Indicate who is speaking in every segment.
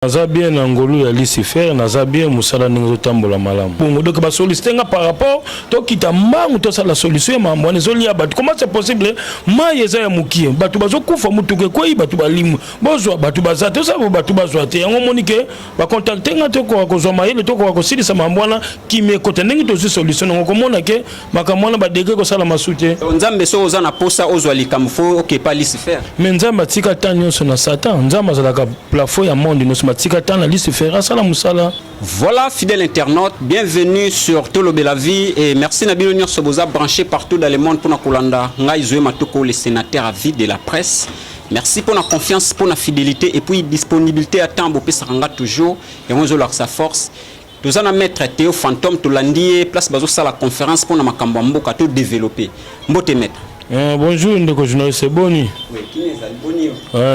Speaker 1: Naza bien ngolu ya Lucifer, naza bien musala ningo tambola malamu. Bongo donc ba solliciter par rapport to kita mbangu to sala solution ma mbone zoli ya batu. Comment c'est possible? Ma yeza ya mukie. Batu bazo kufa mutuke koi batu balimu. Bozwa batu bazate ça batu bazwa te. Yango monike ba contacter ngato ko kozwa mayele to ko kosili sa mbwana ki me kote ndenge to solution ngo komona ke makamwana ba dege ko sala masute.
Speaker 2: Nzambe so oza na posa ozwa likamfo OK pas Lucifer.
Speaker 1: Mais nzamba tika tanyo so na Satan. Nzamba za ka plafond ya monde no
Speaker 2: Voilà, fidèle internaute, bienvenue sur Tolo Belavi et merci Nabilo Nyor Soboza branché partout dans le monde pour Nakolanda. Ngai Zoé Matoko, le sénateur à vie de la presse. Merci pour la confiance, pour la fidélité et puis disponibilité à temps pour Pesaranga toujours et on a sa force. Nous allons mettre Théo Fantôme Tolandie place bazo sa la conférence pour na makambambo ka to développer. Mbote maître.
Speaker 1: Bonjour, ndeko journaliste Boni.
Speaker 2: Oui, qui est Boni?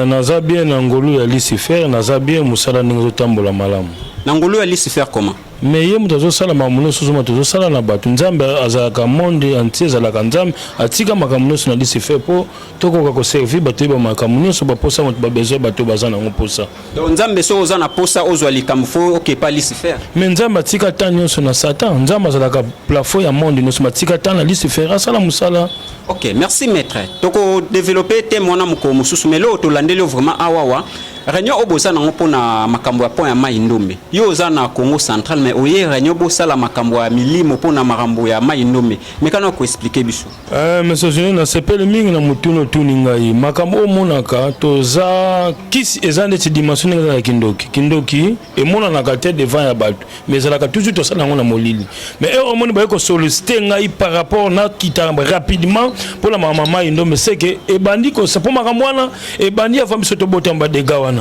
Speaker 1: Naza bien ngolu ya Lucifer, naza bien musala ningo tambola malamu.
Speaker 2: Ngolu ya Lucifer comment?
Speaker 1: Mais ye mutazo sala mamuno susu mutazo sala na batu nzambe azaka monde entier azalaka nzambe atika makamuno na Lucifer po toko ko servir batu ba makamuno so ba posa mutu ba besoin batu bazana ngo posa.
Speaker 2: Donc nzambe so oza na posa ozwa likamfo OK pas Lucifer.
Speaker 1: Mais nzambe atika tanyo so na Satan, nzambe azalaka plafond ya monde no so matika tan na Lucifer asala musala.
Speaker 2: OK, merci maître. Toko développer témoin moko mususu mais lo to landeli vraiment awawa. Réunion obosa na ngopona makambo ya pont ya mai ndombe. Yo oza na Congo central mais oye réunion bosa la makambo ya milimo pona makambo ya mai ndombe. Mais kana ko expliquer biso.
Speaker 1: Mais ce jeune na sepele mingi na mutuno tuningai. Makambo o monaka toza kisi ezande ti dimension na kindoki. Kindoki e mona na kate devant ya batu. Mais ça la toujours to ça na ngona molili. Mais au moni ba ko solliciter ngai par rapport na kita rapidement pour la maman mai ndombe c'est que e bandi ko ça pour makambo wana e bandi a fami soto botamba de gawa.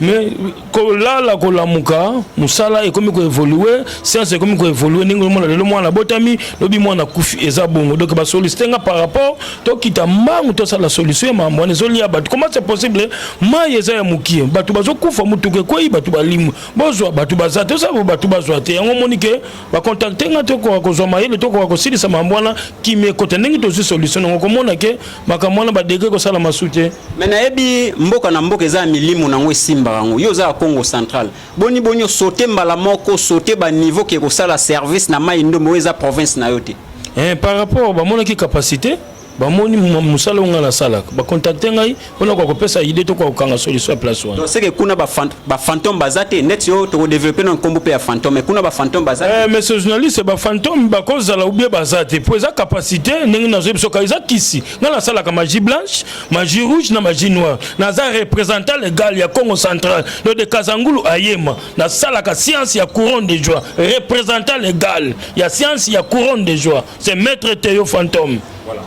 Speaker 1: Mais là la kolamuka musala ekomi ko évoluer science ekomi ko évoluer ningo mona lelo mwana botami lobi mwana kufi eza bongo donc ba solliciter nga par rapport to kita mbangu to sala solution ma mbone zoli ya batu. Comment c'est possible? Ma yeza ya mukie batu bazo kufa mutuke koi batu balimu bozwa batu bazate ça batu bazwa te yango monike ba contacter nga to ko kozwa mayele to ko kosili sa mbwana ki me kote ndenge to solution ngo komona ke makamwana ba dege ko sala masute.
Speaker 2: Mais na yebi mboka na mboka eza milimo na ngwe simba rango yo za Congo central boni bonyo sauter mbala moko sauter ba niveau ke ko sala service na mai ndo moeza province na yote
Speaker 1: par rapport ba mona ki capacité ba moni musala nga la sala ba contacter ngai ona ko pesa idée to ko kanga solution place wana.
Speaker 2: Donc c'est que kuna ba fantôme bazate net yo to développer non kombo pe ya fantôme mais kuna ba fantôme bazate
Speaker 1: mais ce journaliste ba fantôme ba cause la oublier bazate pour eza capacité ndenge na zo ka eza kisi nga la sala ka magie blanche magie rouge na magie noire na za représentant légal ya Congo central do de Kazangulu Ayema na sala ka science ya couronne de joie représentant légal ya science ya couronne de joie c'est maître Théo Fantôme.
Speaker 2: Voilà.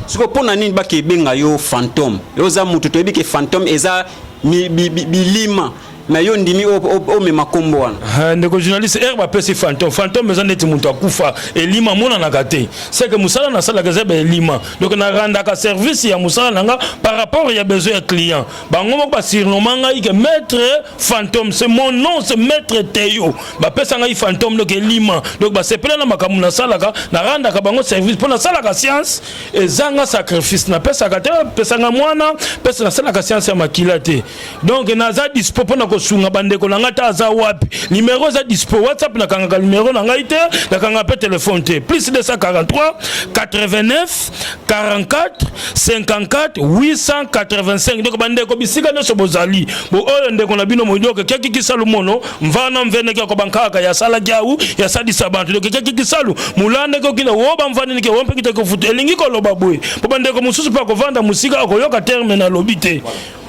Speaker 2: Siko pona nini ba ke benga yo fantôme yo za mutu to ebike fantôme eza bilima mais yo ndimi o me makombo wana
Speaker 1: ndeko journaliste ba pesi fantôme eza neti mutu akufa elima mona na kate c'est que musala na sala kaza elima donc na randa ka service ya musala nanga par rapport ya besoin ya client bango moko ba surnommant ngai que maître fantôme c'est mon nom c'est maître Théo ba pesa ngai fantôme donc elima donc ba sepela na makamu na sala ka na randa ka bango service pour na sala ka science ezanga sacrifice na pesa ka te pesa nga mwana pesa na sala ka science ya makilate donc na za dispo na sunga bandeko na ngata za wapi numéro za dispo WhatsApp na kanga numéro na ngaite na kanga pe téléphone te plus 243 89 44 54 885 donc bandeko bisika no sobozali bo oyo ndeko na bino modoke keki kisalu mono mvana mvene ko bankaka ya sala giaou ya sadi sabantu donc keki kisalu mulande ko kila woba mvani nike wompe kite ko futu elingi ko loba boy po bandeko mususu pa ko vanda musika ko yoka terme na lobité.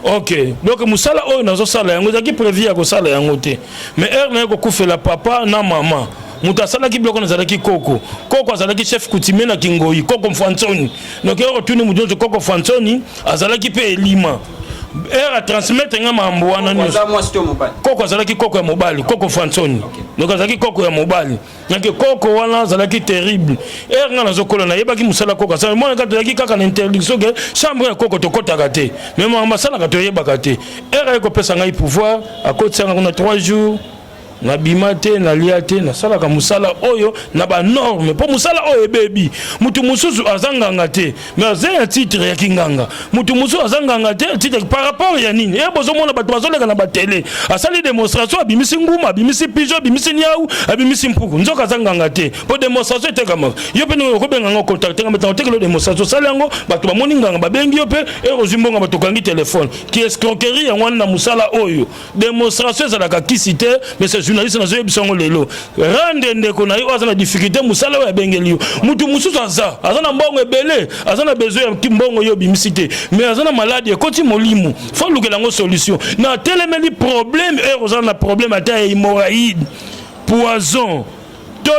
Speaker 1: OK, donc musala oyo nazo sala yango zaki prévu ya ko sala yango te mais na ko kufela papa na mama mutu asala ki bloko na zalaki koko azalaki chef coutumier na Kingoyi koko Mfansoni donc ero tuni mujonzo koko Mfansoni azalaki pe elima a transmettre nga mambo wana nyonso koko azalaki koko ya mobali koko Fansoni donc azalaki koko ya mobali nyake koko wana azalaki terrible nga nazokola na yebaki musala koko asala mwana kata yaki kaka na interdiction ke chambre ya koko tokotaka te mais masala kato yebaka te eko pesa ngai pouvoir akotisa nga kuna 3 jours na bimate na liate na sala ka musala oyo na ba norme po musala oyo baby mutu mususu azanganga te mais azaya titre ya kinganga mutu mususu azanganga te titre par rapport ya nini e bozo mona bato bazoleka na ba télé asali démonstration abimisi nguma abimisi pigeon abimisi nyau abimisi mpuku nzoka azanganga te po démonstration te kama yo pe no ko benga ngo contacter ngamba te ke démonstration sala ngo bato ba moni nganga ba bengi yo pe e rozimbonga bato kangi téléphone qui escroquerie ya wana musala oyo démonstration za la kakisite mais c'est journaliste na zo bisongo lelo rende ndeko na yo azana difficulté musala ya bengeli yo mutu mususu azana mbongo ebele azana besoin ya kimbongo yo bimisite mais azana maladie ekoti molimu faut lukela ngo solution na telemeli problème azana problème ata hémorroïde poison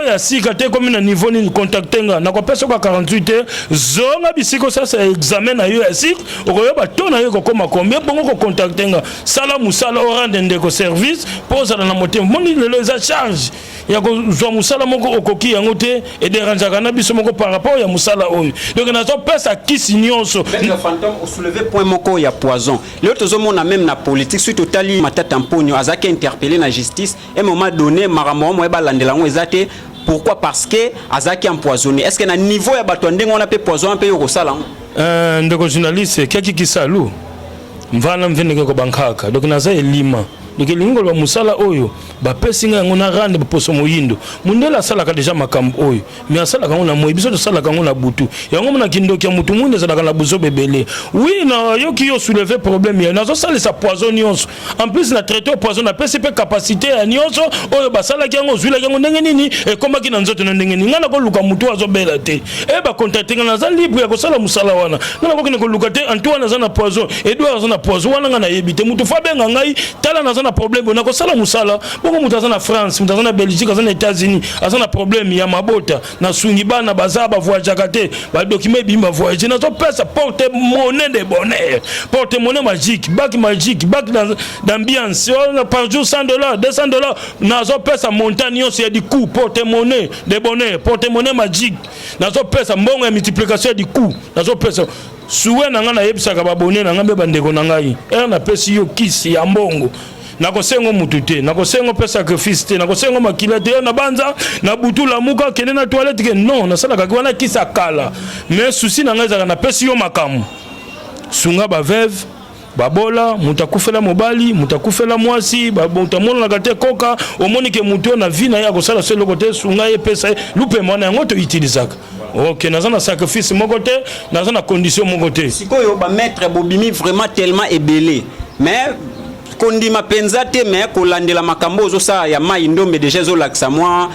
Speaker 1: ya sika te comme na niveau ni contactenga na ko pesa kwa 48 heures zonga bisiko sasa examen na yo ya sika okoyoba to na yo ko koma combien bongo ko contactenga sala musala orande ndeko service posa na motem moni lelo za charge ya ko zo musala moko okoki yango te et déranger kana biso moko par rapport ya musala oyo donc na zo pesa kisi nyonso
Speaker 2: le fantôme au soulever point moko ya poison le tozo mona même na politique suite totali matata mponyo azaki interpellé na justice et moment donné maramo mo eba landela ngo ezate. Pourquoi? Parce que azaki empoisonné. Est-ce que na niveau ya bato ndenge on appelle poison un peu yoko sala?
Speaker 1: Ndeko journaliste kaki kisalu. Mvana mvene ko bankaka. Donc naza elima. Donc lingo lo musala oyo ba pesinga ngona rande poso moyindo. Mundela sala ka deja makambo oyo. Mais sala ka ngona moyibiso to sala ka ngona butu. Yango mona kindoki ya mutu munde sala ka na buzo bebele. Oui na yo ki yo soulever problème ya. Nazo sala sa poison nyonso. En plus na traiter poison na PCP capacité ya nyonso oyo ba sala ki ngo zwila ki ngo ndenge nini e komba ki na nzoto na ndenge nini. Ngana ko luka mutu azo bela te. E ba contacter ngana za libre ya ko sala musala wana. Ngana ko kine ko luka te Antoine za na poison. Edouard za na poison wana ngana yebite mutu fabenga ngai tala na na problème on a ko sala musala bongo mutu azana France mutu azana Belgique azana États-Unis azana problème ya mabota na sungi bana bazaba voyage kate ba document bimba voyage na to pesa porte monnaie de bonheur porte monnaie magique bac d'ambiance par jour $100 $200 na zo pesa montagne c'est du coup porte monnaie de bonheur porte monnaie magique na zo pesa mbongo ya multiplication du coup na zo pesa suwe na ngana yebisaka babone na ngambe bandeko na ngai na pesi yo kisi ya mbongo nako sengo mutute nako sengo pesa sacrifice te nako sengo makila te na banza na butu la muka kene na toilette ke non na sala ka wana kisa kala mais souci na ngai na pesi yo makamu sunga ba veuve babola mutakufela mobali mutakufela mwasi mutamona na kate koka omoni ke mutu na vie na ya ko sala selo côté sunga ye pesa lupe mona yango to utilisaka. OK, nous avons un sacrifice mon côté, nous avons une condition mon côté.
Speaker 2: Si quoi ba maître bobimi vraiment tellement ébélé. Mais kondima penzate mais kolandela makambo zo sa ya mai ndombe déjà zo laksa moi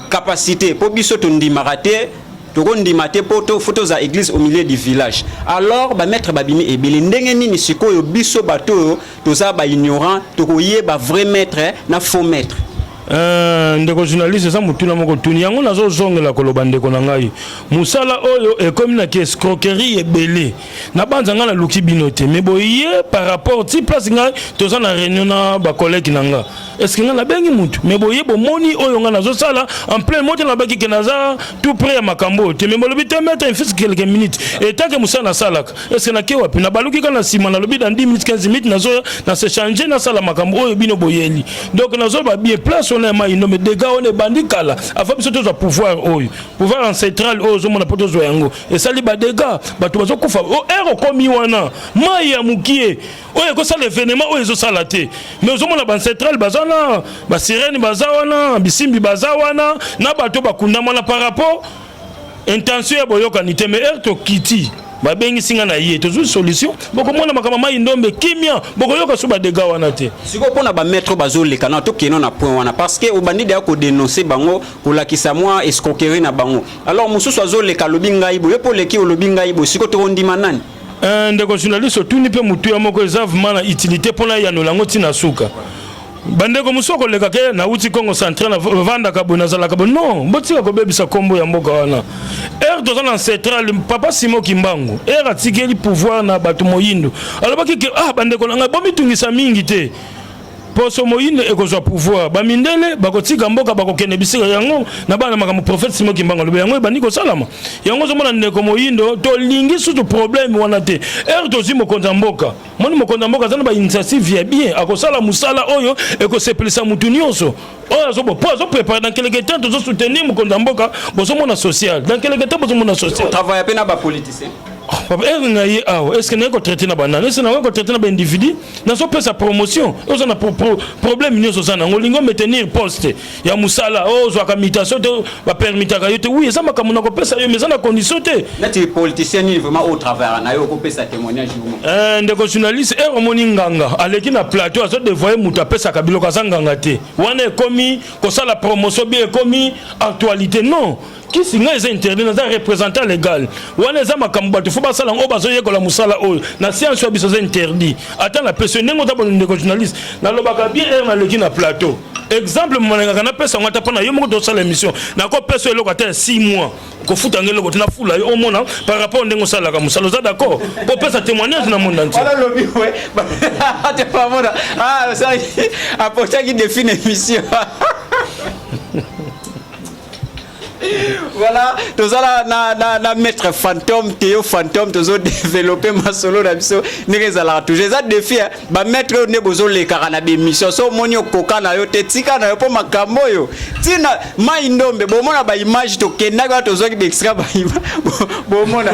Speaker 2: capacité po biso to ndima raté to kondima te poto photos à église au milieu du village. Alors ba maître babimi ébélé ndenge nini sikoyo biso bato to za ba ignorant to koyeba vrai maître na faux maître.
Speaker 1: Ndeko journaliste ça mutuna moko tuni yango nazo zongela koloba ndeko na ngai musala oyo e comme na escroquerie ebele na banzanga na luki binote mais boye par rapport ti place ngai toza na réunion na ba collègue nanga est-ce que nga na bengi mutu mais boye bo moni oyo nga nazo sala en plein mot na baki kenaza tout près ya makambo te mais bolobi te mettre un fils quelques minutes et tant que musala na salaka est-ce que na ke wapi na baluki kana sima na lobi dans 10 minutes 15 minutes nazo na se changer na sala makambo oyo bino boyeli donc nazo ba bien place on a mais des gars on est bandit kala afin surtout de pouvoir pouvoir en central aux hommes na poto zo yango et ça li ba des gars ba to bazo kufa o ero komi wana mai ya mukie oyo ko ça l'événement oyo zo salate mais aux hommes na ban central bazana ba sirène bazawana bisimbi bazawana na bato bakunda mona par rapport intention ya boyoka nité mais erto kiti babengi singa na ye tozu solution boko mona makama mai ndombe kimia boko yoka suba de gawana te
Speaker 2: siko pona ba maître bazoleka na to keno na point wana parce que obandi da ko dénoncer bango ko lakisa moi escroquerie na bango alors mususu azoleka lobinga ibo yepo leki lobinga ibo siko to ndima nani
Speaker 1: ndeko journaliste tuni pe mutu ya moko ezavement na utilité pona ya nolango tina suka bandeko musoko leka ke na uti Congo central na vanda kabona zala kabona non botika ko bebisa kombo ya mboka wana doza na central papa Simo Kimbangu atikeli pouvoir na bato moyindo alors baki ke bandeko na ngai bomitungisa mingi te poso moyinde ekozwa pouvoir bamindele bakotika mboka bakokende bisika yango na bana makambo prophète Simon Kimbanga lobe yango ebandi kosalama yango zomona ndeko moyindo tolingi surtout problème wana te tozi mokonza mboka moni mokonza mboka zana ba initiative ya bien akosala musala oyo ekosepelisa mutu nyonso oyo azobo po azopréparer dans quelque temps tozo soutenir mokonza mboka bozomona social dans quelque temps bozomona social
Speaker 2: travaille pe na ba politicien.
Speaker 1: Est-ce que nous avons traité na banane? Est-ce que nous avons traité na individu? Nous avons sa promotion. Nous avons problème nous avons maintenir poste. Il y a musala, zoaka mutation, ba permettre kayote. Oui, ça m'a comme on a coupé ça, mais ça na condition té.
Speaker 2: Les politiciens ni vraiment au travers na yo coupé sa témoignage.
Speaker 1: Ndeko journaliste e omoni nganga aleki na plateau azo devoyer mutu apesa kabilo kazanganga te. Wana ekomi ko ça la promotion bien ekomi actualité non. Qui signe les interdits dans un représentant légal ou on est à ma cambote faut pas ça on va zoyer la musala oh na science soit biso interdit attends la personne n'est pas bon journaliste na lobaka bien na leki na plateau exemple mon ngana pesa on tapana yo mo do sala émission na ko pesa eloko ata 6 mois ko futa ngelo ko tina fula yo mona par rapport ndengo sala ka musala za d'accord ko pesa témoignage na monde entier
Speaker 2: voilà lobby ouais t'es pas mona ah ça apporter qui définit émission. Voilà, tous na maître fantôme, Théo fantôme, tous ont développé ma solo la mission. N'est-ce pas toujours ça défi, bah maître ne besoin les caranabe mission. So monio koka na yo tetika na yo po makambo yo. Tina maindombe, bon mona ba image to kenaga tous ont qui extra ba bon mona.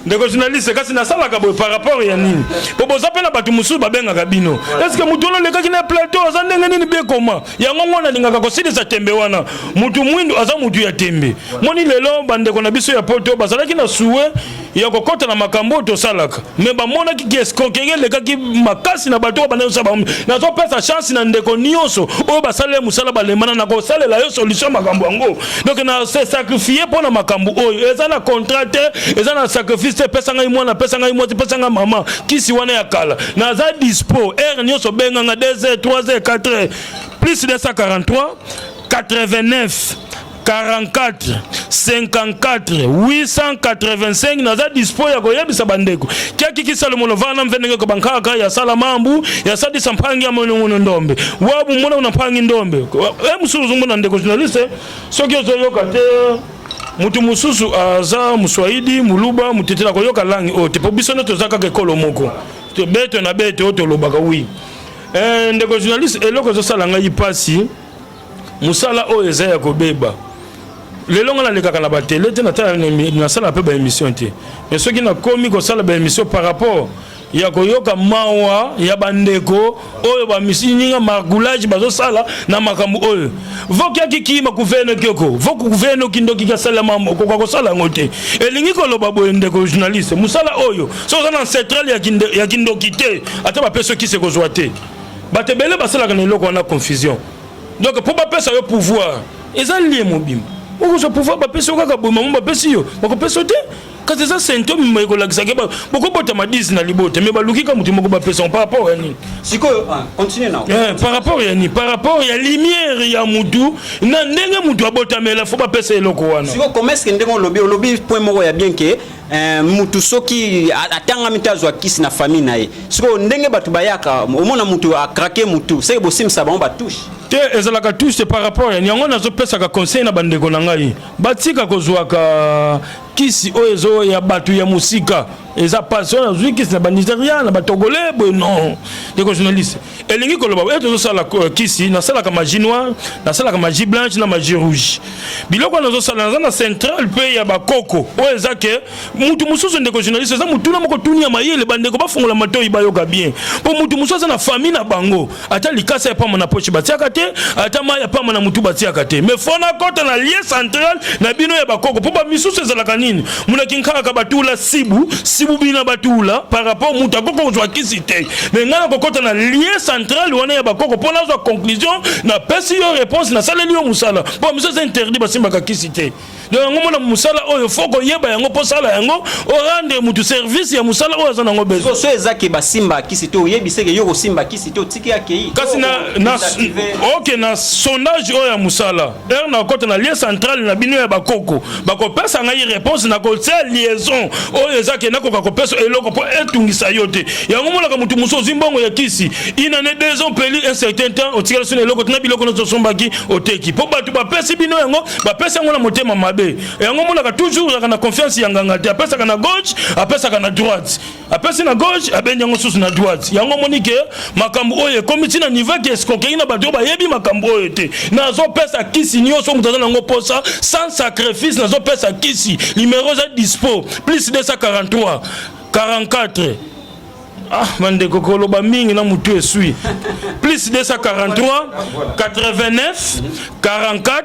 Speaker 1: Ndeko journaliste kasi na sala ka par rapport ya nini? Po boza pena batu musu ba benga kabino. Est-ce que mutono le kaki na plateau za ndenge nini be koma? Ya ngongo na ninga ka kosidi sa tembe wana. Mutu mwindu aza mutu ya tembe moni lelo bandeko na biso ya poto bazalaki na suwe ya kokota na makambo to salaka me bamona ki escroquerie le kaki makasi na bato bana yosa ba na zo pesa chance na ndeko nyonso o basale musala balemana na ko sale la yo solution makambo yango donc na se sacrifier pour na makambo oyo eza na contrat eza na sacrifice pesa ngai mwana pesa ngai moti pesa ngai mama kisi wana ya kala na za dispo nyonso benga nga 2h 3h 4h plus de 143 89 44 54 885 naza dispo ya koyebisa bandeko kiaki kisalo molovana mvenenge ko bankaka ya sala mambu ya sadi sampangi ya mono ndombe wabu mona unampangi ndombe musuzu mona ndeko journaliste soki ozoyoka te mutu mususu aza muswahili muluba mutetela koyoka langi ote po biso neto zaka ke kolo moko to beto na beto to lobaka wi ndeko journaliste eloko zo sala ngai pasi musala o eza ya kobeba lelo ngana lekaka na batele te na sala pe ba émission te mais soki na komi ko sala ba émission par rapport ya koyoka mawa ya bandeko oyo ba misininga margoulage bazo sala na makambo oyo voki akiki ma gouverne kyoko voku gouverne kindoki ka sala mambo ko sala ngote elingi ko loba boye ndeko journaliste musala oyo so na centrale ya kindoki te ata ba peso ki se kozwa te batebele basala kana eloko na confusion. Donc pour pas passer au pouvoir, ils ont lié mon bim. Pour ce pouvoir, pas passer au cacao, maman pas passer au, pas passer au. Quand c'est ça symptôme, mais qu'on l'a dit, beaucoup de temps m'a dit na libote, mais baluki comme tu m'as pas passer par rapport à ni.
Speaker 2: Si quoi, continue non.
Speaker 1: Par rapport à ni, par rapport à lumière, il y a mutu, na nenga mutu abota mais là faut pas passer le coin.
Speaker 2: Si quoi, comment est-ce que nous lobby point mot ya bien que mutu soki atanga mitazo akisi na famille nae. Si quoi, ndenge batu bayaka, omona mutu a craquer mutu, c'est que bosim ça ba on ba touche.
Speaker 1: Ezalaka touche par rapport ya nyango nazo pesa ka conseil na bandeko na ngai batika kozwaka kisi oyo ya batu ya musika eza passion na kisi na Nigeria na batogolais bo non ndeko journaliste elingi koloba eto sala kisi na sala ka magie noire na sala ka magie blanche na magie rouge biloko nazo sala na central pe ya bakoko oyo eza ke mutu mususu ndeko journaliste eza mutu na moko tunia mayele bandeko bafungola matoi bayoka bien po mutu mususu na famille na bango ata likasa ya pamba na poche batiaka te ata maya pamba na mutu batiaka te mais fona kota na lieu central na bino ya bakoko po ba misusu ezalaka nini muna kinkaka ka batula sibu bina batula par rapport mutu akoko kozwa kisi te mais ngana kokota na lieu central wana ya bakoko pona zwa conclusion na pesi yo réponse na saleli yo musala po misusu interdit basimbaka kisi te donc ngomona musala oyo foko yeba yango po sala yango o rendre mutu service ya musala oyo azana ngo bezo
Speaker 2: so ezaki basimba kisi to yebiseke yo kosimba kisi to tiki yake
Speaker 1: kasi na OK na sondage oyo ya musala na kota na lieu central na bino ya bakoko bako pesa ngai réponse réponse na ko c'est liaison oyo ezaki na ko kopesa eloko po etungisa yote yango mona ka mutu muso zimbongo ya kisi inane 2 ans peli un certain temps otikala sone eloko tna biloko no sombaki oteki po batu ba pesi bino yango ba pesi yango na motema mabe yango mona ka toujours na confiance ya nganga te apesa kana gauche apesa kana droite apesa na gauche abenja ngo susu na droite yango monike makambo oyo komiti na niveau ki escroquerie na bato ba yebi makambo oyo te nazo pesa kisi nyonso mutaza nango posa sans sacrifice nazo pesa kisi numéro za dispo plus 243 44 ah mande kokolo ba mingi na mutu esui plus 243 89 44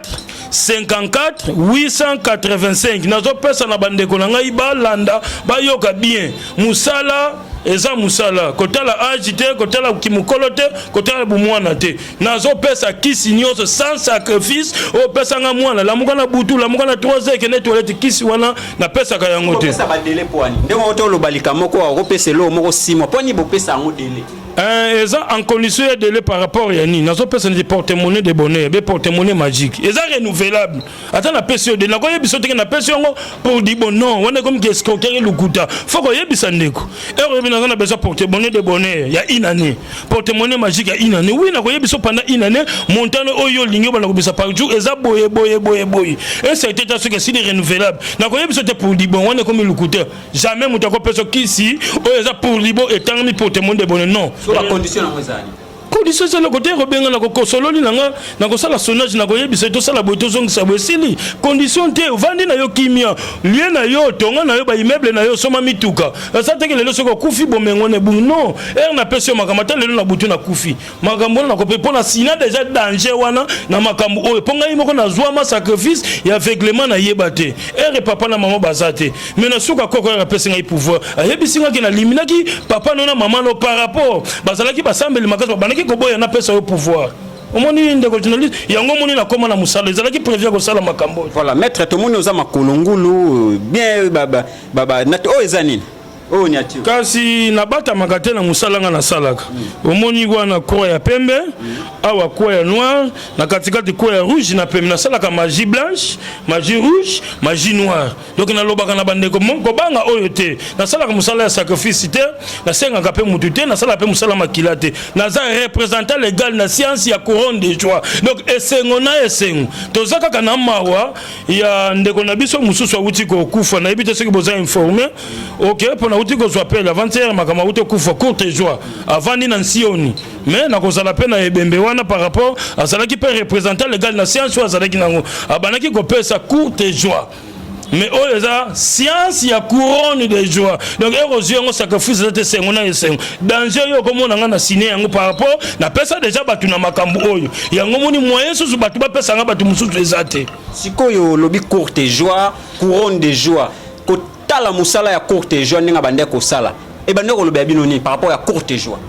Speaker 1: 54 885 nazo pesa na bandeko na ngai balanda bayoka bien musala eza musala kotala agité kotala kimukolo te kotala bumwana te nazo pesa kisi nyonso sans sacrifice o pesa nga mwana lamuka na butu lamuka na 3 heures kene toilette kisi wana na pesa ka yango te
Speaker 2: pesa ba délai poani ndenge oto lobalika moko ko pesa lo moko 6 mois poni bo pesa ngo délai
Speaker 1: eza en condition de délai par rapport ya ni nazo pesa ni porte-monnaie de bonheur be porte-monnaie magique eza renouvelable ata na pesa de na ko yebiso te na pesa ngo pour di bon non wana comme que escroquerie lukuta faut ko yebisa ndeko na na besoin porte-monnaie de bonheur ya une année porte-monnaie magique ya une année oui na ko yebiso pendant une année montant oyo lingi bana ko bisa par jour eza boye et c'est état ce que c'est renouvelable na ko yebiso te pour di bon wana comme lukuta jamais mutako pesa kisi o eza pour libo et tant mi porte-monnaie de bonheur non
Speaker 2: la condition na mwezani
Speaker 1: condition c'est le côté robenga na ko sololi nanga na ko sala sonage na ko yebisa to sala boto zongi sa bosili condition te vandi na yo kimia lié na yo tonga na yo ba immeuble na yo soma mituka ça te que le soko kufi bomengone bu non na pesi makamata lelo na butu na kufi makambo na ko pe pona sina déjà danger wana na makambo oyo ponga imoko na zwa ma sacrifice ya aveuglement na yebate papa na maman bazate mais na suka koko ya pesi ngai pouvoir ayebisinga ki na liminaki papa na maman no par rapport bazalaki basambeli makasi banaki koboya na pesa au pouvoir omoni ndeko journaliste yango moni na koma na musala ezalaki prévu ko sala makambo
Speaker 2: voilà maître to moni oza makolongulu bien baba na o ezanini o nyati
Speaker 1: kasi na bata makate na musala nga na salaka omoni wana ko ya pembe awa ko ya noir na katikati ko ya rouge na pembe na salaka magie blanche magie rouge magie noire donc na lobaka na bandeko ko banga oyo te na salaka musala ya sacrifice te na senga ka pe mutu te na sala pe musala makila te na za représentant légal na science ya couronne de joie donc esengo na esengo tozaka kana mawa ya ndeko na biso mususu awuti ko kufa na ebite soki boza informé OK pour uti ko swapel avant-hier makama uti kufa courte joie avant ni na sioni mais na ko sala pe na ebembe wana par rapport à ça qui peut représenter légal na science ou ça qui nango abanaki ko pesa courte joie mais oh les science ya couronne de joie donc érosion on sacrifice de sengo na esengo danger yo comme on na signé yango par rapport na pesa déjà batu na makambo oyo yango moni moyen susu batu ba pesa nga batu mususu ezate
Speaker 2: sikoyo lobi courte joie couronne de joie tala musala ya courte joie ninga bande ko sala e bande ko lobe binoni par rapport à courte joie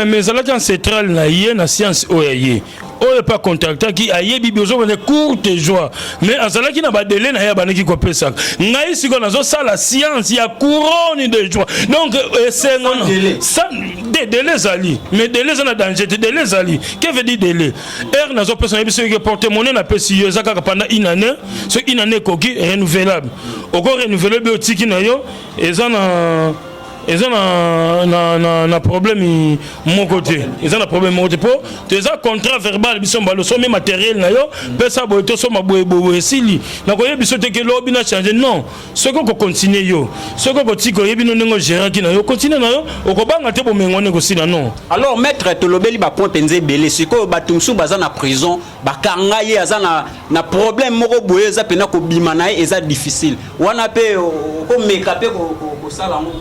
Speaker 1: mais ça là central na yé na science oyaye oyo pas contacter qui aye bibizo bande courte joie mais azala ki na ba délai na ya bande ki ko pesa ngai siko nazo sala science ya couronne de joie donc c'est non ça délai zali mais délai ça na danger délai zali que veut dire délai nazo pesa biso ki porte-monnaie na pesi yo zaka pendant une année ce une année koki renouvelable encore renouvelable otiki na yo ezana na problème mon côté ils ont un problème mon côté pour tu as contrat verbal biso mbalo somme matériel na yo pesa boto soma boye esili na ko yebiso te ke lobi na changer non ce que ko continuer yo ce que ko tiko yebino nengo gérer ki na yo continuer na yo okobanga te bomengone ko sina non
Speaker 2: alors maître to lobeli ba point penze belé siko batumsu baza na prison bakanga ye aza na problème moko boye za pena ko bima na eza difficile wana pe ko meka pe ko sala ngo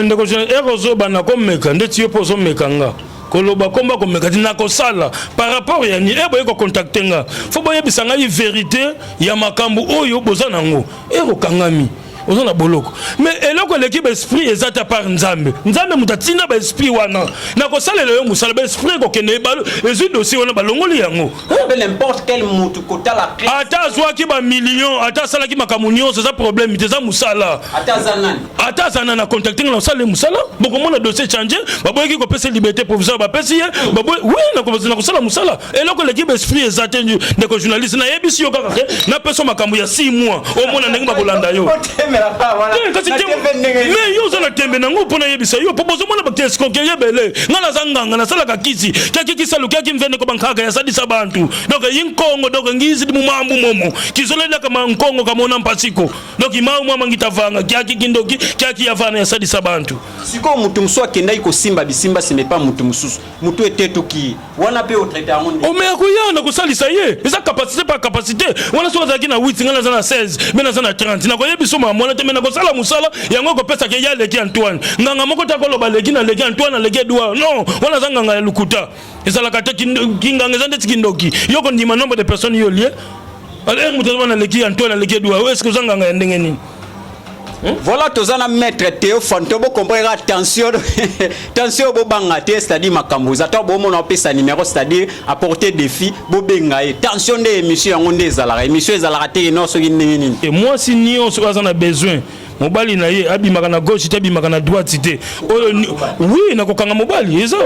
Speaker 1: ndeko erozo bana komeka ndeti yo pozo mekanga koloba komba komeka dina ko sala par rapport ya ni ebo ko contacter nga fo boye bisanga yi vérité ya makambu oyo boza nango ero kangami oza na boloko mais eloko l'équipe esprit ezata par nzambe mutatina ba esprit wana na ko salela yo musala ba esprit ko kende balo ezu dossier wana balongoli yango
Speaker 2: n'importe quel mutu kota la clé
Speaker 1: ata zwaki ba million ata salaki makamunyo c'est ça problème teza musala ata zanana na contacting na sala musala boko mona dossier changer baboyeki ko pesa liberté provisoire ba pesi baboy oui na ko sala musala eloko l'équipe esprit ezata ndeko journaliste na yebisi yo kaka na peso makambo ya 6 mois au mona ndenge bakolanda yo mais yo zana tembe nango pona yebisa yo popozo mona baktes ko yebele ngala zanganga na sala kakisi kakiki salu kaki mvene ko bankaka ya sadisa bantu donc yinkongo donc ngizi mu mambu momo kizolela kama nkongo kama ona mpasiko donc imamu mwa mangita vanga kaki kindoki kaki yavana ya sadisa bantu
Speaker 2: siko mutu mso akenda iko simba bisimba ce n'est pas mutu mususu mutu etetu ki wana pe au traiter monde
Speaker 1: o me akuyana ko salisa ye eza capacité par capacité wana so zaki na 8 ngala zana 16 mena zana 30 na ko yebiso mwana te mena ko sala musala yango ko pesa ke ya leki Antoine nganga moko ta ko loba leki na leki Antoine na leki Edouard non wana zanga ya lukuta ezala kata kinganga zande tikindoki yoko ndima nombre de personnes yo lié alors mutu na leki Antoine na leki Edouard est-ce que zanga ya ndenge nini
Speaker 2: voilà tozana maître Théo Fantobo comprendre attention attention bo bangate c'est-à-dire makambuza to bo mona pesa numéro c'est-à-dire apporter défi bo benga attention de émission ngonde ezala émission ezala te non so nini
Speaker 1: et moi si ni on a besoin mobali na ye abimaka na gauche te abimaka na droite te oui nakokanga mobali eza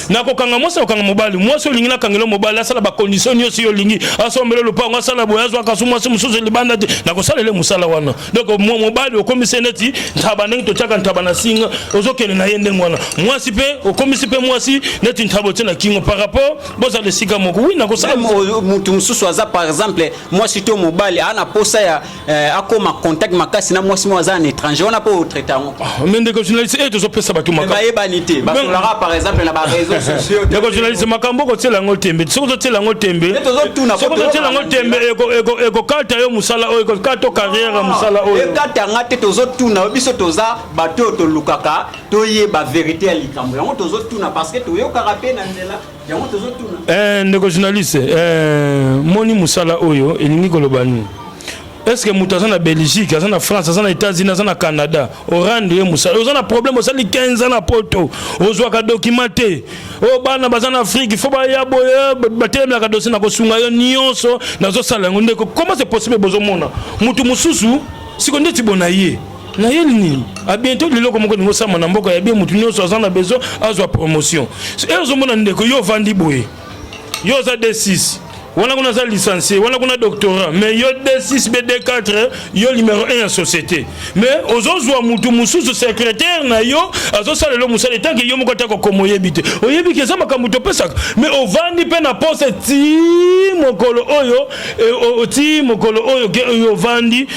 Speaker 1: nakokanga mwasi okanga mobali mwasi olingi nakangela mobali asala bacondition nyonso yo olingi asombela lopango asala boye azwa kasu mwasi mosusu libanda te nakosalele mosala wana donc mobali okomisi neti ntaba ndenge totiaka ntaba na singa ozokende na ye ndenge wana mwasi mpe okomisi mpe mwasi neti ntaba otie na kingo par rapport bozala esika moko oui nakosala
Speaker 2: mutu mosusu aza par exemple mwasi to mobali ana posa ya akoma contact makasi na mwasi mo aza un étranger on a pas au traitement
Speaker 1: mais ndeko journaliste et tozo pesa batu makambo
Speaker 2: ba banité ba solara par exemple na ba réseaux sociaux
Speaker 1: ndeko journaliste makambo ko tiela ngo tembe soko to tiela ngo tembe soko to tiela ngo tembe eko kata yo musala o eko kata carrière musala o
Speaker 2: e kata ngate tozo tuna biso toza bato to lukaka to ye ba vérité ya likambo yango tozo tuna parce que to yo karape na ndela yango tozo tuna
Speaker 1: ndeko journaliste moni musala oyo elingi kolobani. Est-ce que mutation na Belgique, na France, na États-Unis, na Canada, au rendre musala, on a problème, on a 15 ans à poto, on doit ka documenter. Oh bana bazana Afrique, il faut ba ya boya, batele na ka dossier na ko sunga yo nyonso, na zo sala ngonde ko comment c'est possible bozo mona. Mutu mususu, sikonde tibona ye. Na ye ni a bientôt le loko moko ngo sama na mboka ya bien mutu nyonso azana besoin azwa promotion. Et zo mona ndeko yo vandi boye. Yo za D6. On a licencié, on a doctorat, mais il y a D6, BD4, il y a numéro 1 en société. Mais aux autres, Moutou Moussou, secrétaire, yo, azo sale lo Moussa, tant que yo moko ta ko komo yebite. O yebike ça makamuto pesa. Mais au vandi pe na pose ti mokolo oyo, ti mokolo oyo ke yo vandi.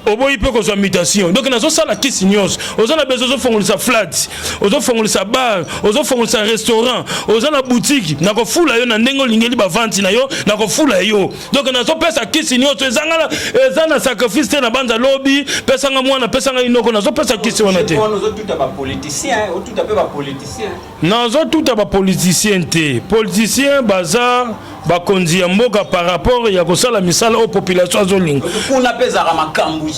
Speaker 1: Oboyi pe ko zo mutation. Donc nazo sala kisi nyos. Ozana bezo zo fongolisa flat. Ozo fongolisa bar, ozo fongolisa restaurant, ozana boutique. Nako fula yo na ndengo lingeli ba vente na yo, nako fula yo. Donc nazo pesa kisi nyos ezana sacrifice te na banza lobby, pesa nga mwana, pesa nga inoko nazo pesa kisi wana te.
Speaker 2: Nazo tout ba politicien, o tout ba politicien.
Speaker 1: Nazo tout ba politicien te. Politicien bazar bakonzi ya mboka par rapport ya kosala misala aux population azolinga.
Speaker 2: Kuna pesa makambu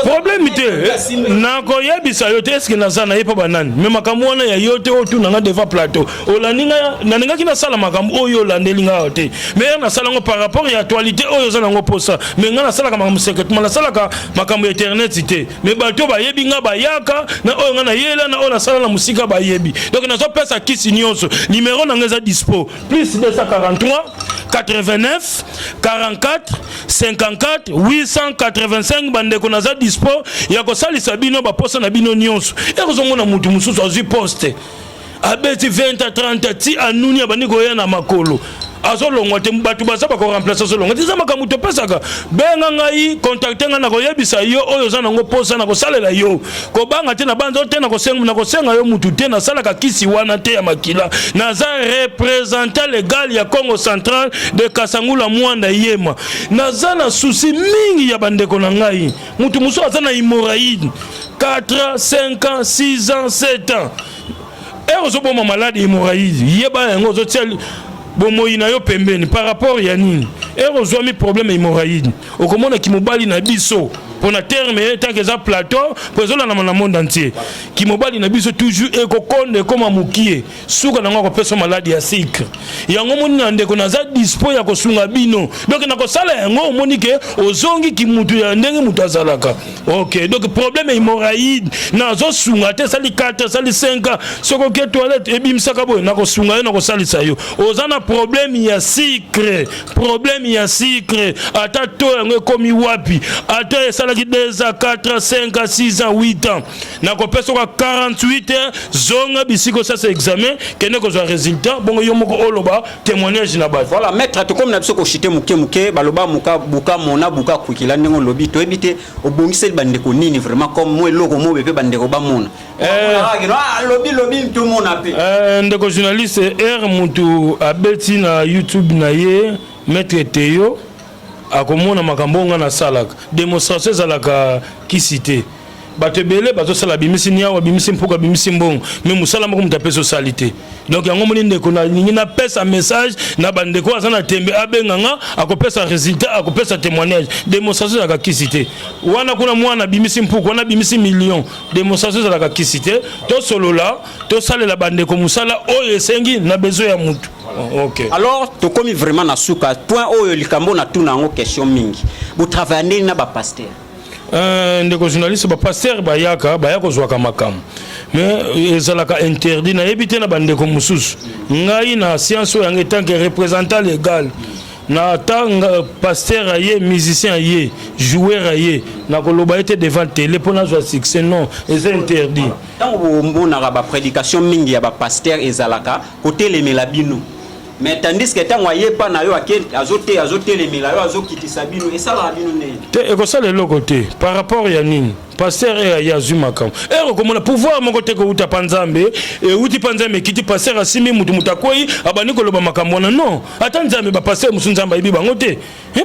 Speaker 1: problème te nako yebisa yo te est-ce que nazana yepa banani mais makambo wana ya yo te otu nanga devant plateau olaninga naningaki na sala makambo oyo landelinga te mais na sala ngo par rapport ya actualité oyo zana ngo posa mais nga na sala makambo secrètement na sala ka makambo internet te mais bato ba yebi nga bayaka na oyo nga na yela na oyo na sala na musika ba yebi donc na zo pesa kisi nyonso numéro na ngeza dispo plus 243 89 44 54 885 bandeko naza dispo ya kosalisa bino ba posa na bino nyonso e kozomona mutu mususu azwi poste abeti 20 à 30 ti anuni abandi koya na makolo azolongwa te batu baza ba ko remplacer azolongwa te zama kamuto pesaka benga ngai contacter nga na koyebisa yo oyo za nango posa na kosalela yo ko banga te na banzo te na kosenga yo mutu te na sala ka kisi wana te ya makila naza représentant légal ya Congo Central de Kasangula Mwanda Yema naza na souci mingi ya bandeko na ngai mutu muso aza na hémorroïde 4 5 ans 6 ans 7 ans et ozoboma malade hémorroïde yeba yango ozotia bomoyi na yo pembeni par rapport ya nini ero zwa mi problème hémorroïde okomona ki mobali na biso pour na terme tant que ça plateau pour ça dans le monde entier qui mobali na biso toujours ekokonde comme amukie suka na ngoko pesa maladie ya sucre yango moni na ndeko na za dispo ya kosunga bino donc na kosala yango moni ke ozongi ki mutu ya ndenge mutu azalaka OK donc problème hémorroïde na zo sunga te sali 4 sali 5 soko ke toilette ebimsaka boy na kosunga yo na kosalisa yo ozana problème ya sucre ata to yango komi wapi ata esalaki 2 à 4 à 5 à 6 à 8 ans na kopesa kwa 48 heures zonga bisiko ça c'est examen kene ko zo résultat bongo yo moko oloba témoignage na ba
Speaker 2: voilà maître to comme na biso ko chité muke baloba muka buka mona buka kwikila ndengo lobi to ebite obongise bande ko nini vraiment comme moi loko mo bebe bande ko ba mona lobi tout mon appel
Speaker 1: ndeko journaliste mutu abeti na YouTube na ye maître Théo akomona makambo nga na salaka démonstration zalaka kisité bato belé bato sala bimisi niawa bimisi mpuka bimisi mbongo mais musala moko mutape socialité donc yango moni ndeko na ningi na pesa message na bandeko azana tembe abenganga akopesa résultat akopesa témoignage démonstration zalaka kisité wana kuna mwana bimisi mpuka wana bimisi million démonstration zalaka kisité to solola to salela bandeko musala oyo esengi na besoin ya mutu. OK.
Speaker 2: Alors, to komi vraiment na suka point oyo likambo na tuna ngo question mingi. Vous travaillez na ba pasteur.
Speaker 1: Ndeko journaliste ba pasteur bayaka zwaka makamu. Mais ezalaka interdit na ebité na bandeko mususu. Ngai na science en tant que représentant légal. Na tanga pasteur aye musicien aye joueur aye na koloba été devant télé pour na jouer succès non c'est interdit.
Speaker 2: Tant on a ba prédication mingi ya ba pasteur ezalaka côté les melabino. Mais tandis que tant waye pa na yo azote les melayo azokitisa bino et ça la bino ne.
Speaker 1: Te ekosa le côté par rapport ya nini pasteur ya zumaka comme pouvoir mon côté ko uta panzambe et uti panzambe kiti pasteur asimi mutu mutakoi abani ko loba makambo na non atanzambe ba pasteur musunzamba ibi bango te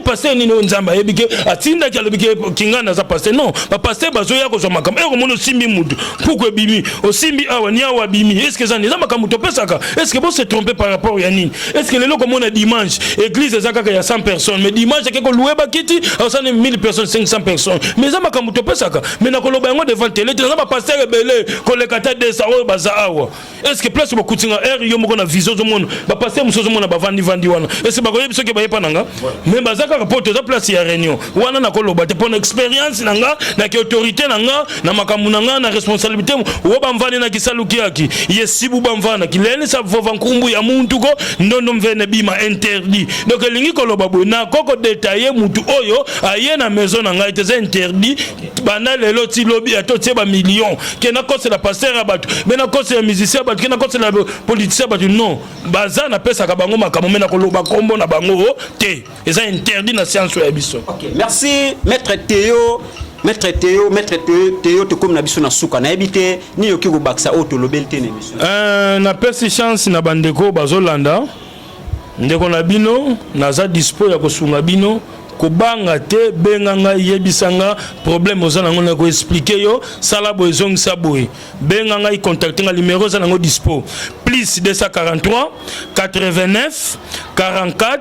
Speaker 1: pasteur nini nzamba ebike atinda ki alobike kingana za pasteur non ba pasteur bazo ya ko zo makambo comme simbi mutu pourquoi bimi osimbi awa ni awa bimi est-ce que ça ni za makambo to pesaka est-ce que vous se tromper par rapport ya nini est-ce que le loko mona dimanche église ezaka ya 100 personnes mais dimanche ke ko louer ba kiti osane 1000 personnes 500 personnes mais za makambo to pesaka mais na koloba yango devant télé tena ba pasteur ebele kolekata de sa o baza awa est-ce que place beaucoup tinga yo moko na vision zo mona ba pasteur musozo mona ba vandi wana est-ce ba koyebi soki ba yepa nanga mais bazaka rapport za place ya réunion wana na koloba te pona expérience nanga na ki autorité nanga na makambu nanga na responsabilité wo ba mvani na kisaluki yaki yesibu ba mvana kileni sa vova nkumbu ya muntu ko ndondo mvene bima interdit donc lingi koloba bo na koko détailler mutu oyo aye na maison nanga était interdit bana lelo ti lobby atotie ba million ke na kose la pasteur abatu mais na kose ya musicien abatu ke na kose la politicien abatu non baza na pesa ka bango makamo mena koloba kombo na bango te eza interdit na science ya biso.
Speaker 2: OK, merci maître Théo to comme na biso na suka na ebité ni yoki ko baksa auto lobelté na biso
Speaker 1: na pesi chance na bandeko bazolanda ndeko na bino naza dispo ya kosunga bino kobanga te benganga yebisanga problème ozana ngona ko expliquer yo sala boezong saboy benganga i contacter nga numéro za nango dispo plus 243 89 44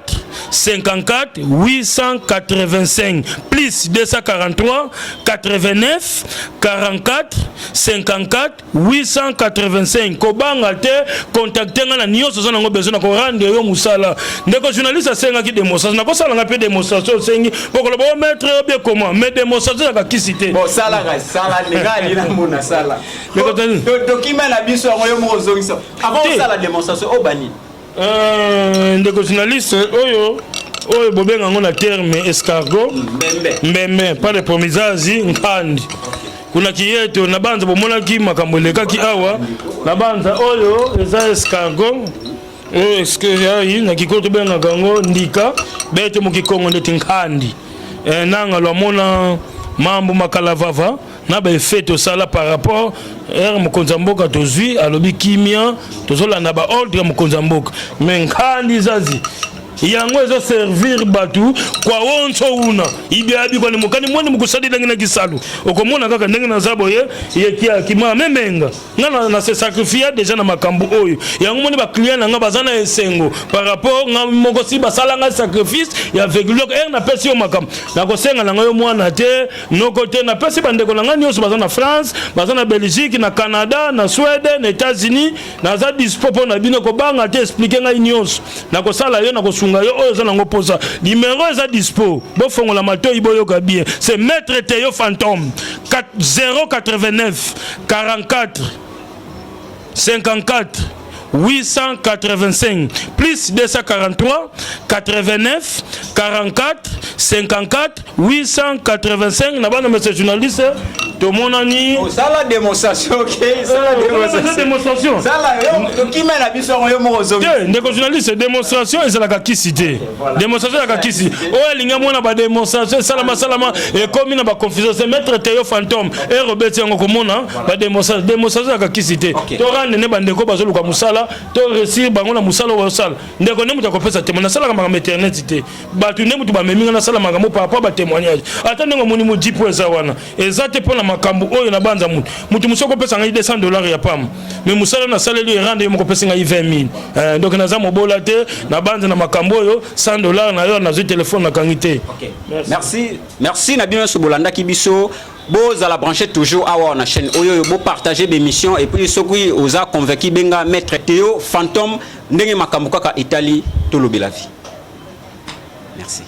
Speaker 1: 54 885 plus 243 89 44 54 885 kobanga te contacter nga na nyonso za nango besoin na ko rendre yo musala ndeko journaliste asenga ki démonstration na ko sala nga pe démonstration sengi pokolo bo mettre bien comment mais démonstration ya kisité
Speaker 2: bon sala legal na mona sala document na biso ngoyo mo zongisa avant sala démonstration au bani
Speaker 1: ndeko journaliste oyo bobenga ngo na terme escargot mbembe pas de promisazi nkandi kuna kiyeto na banza bomona ki makambo lekaki awa na banza oyo eza escargot est-ce que yayi na kikoto benga kango ndika bete mukikongo ndeti nkandi nanga lwamona mambo makalavava na ba effet to sala par rapport mokonza mboka tozwi alobi kimia tozolanda ba ordre mokonza mboka mais nkandi zazi yango ezo servir batu kwa wonso una ibiabi kwa mukani mwani mukusadi ndenge kisalu okomona kaka ndenge na zabo ye yekia kima memenga ngana na se sacrifier déjà na makambu oyo yango moni ba client nga bazana esengo par rapport nga moko si basala nga sacrifice ya vegulok na pesi yo makambu na kosenga na yo mwana te no côté na pesi bandeko na nga nyonso bazana France bazana Belgique na Canada na Suède na États-Unis na za dispo na bino ko banga te expliquer nga nyonso na kosala yo na kosunga yo oyo za nango posa numéro eza dispo bo fongola mato iboyoka bien c'est maître Théo Fantôme 089 44 54 885 plus 243 89 44 54 885 na bana monsieur journaliste to monani
Speaker 2: ça la démonstration OK ça la
Speaker 1: démonstration
Speaker 2: ça la yo qui mène la biso yo mozo
Speaker 1: ndeko journaliste démonstration ezala ka kisité démonstration ya ka kisi o linga mona ba démonstration salama et comme na ba confusion c'est maître Théo Fantôme et Robert yango komona ba démonstration ya ka kisité to rande ne bandeko bazoluka musala to réussir bango na musala wa sala ndeko ne muta kopesa témoignage sala kama maternité batu ne mutu ba meminga na sala makambo par rapport ba témoignage atande ngo moni mu jipo eza wana ezate pona makambo oyo na banza mutu musoko pesa ngai $200 ya pam mais musala na sala li rande mo kopesa ngai 20,000 donc na za mobola te na banza na makambo oyo $100 na yo na zo téléphone na kangité.
Speaker 2: Merci na bien so bolanda kibiso Boz à la brancher toujours à la chaîne Oyo bo partager des missions et puis sokui oza convaincu benga maître Théo Fantôme ndenge makambo kaka Italie to lobela vie. Merci.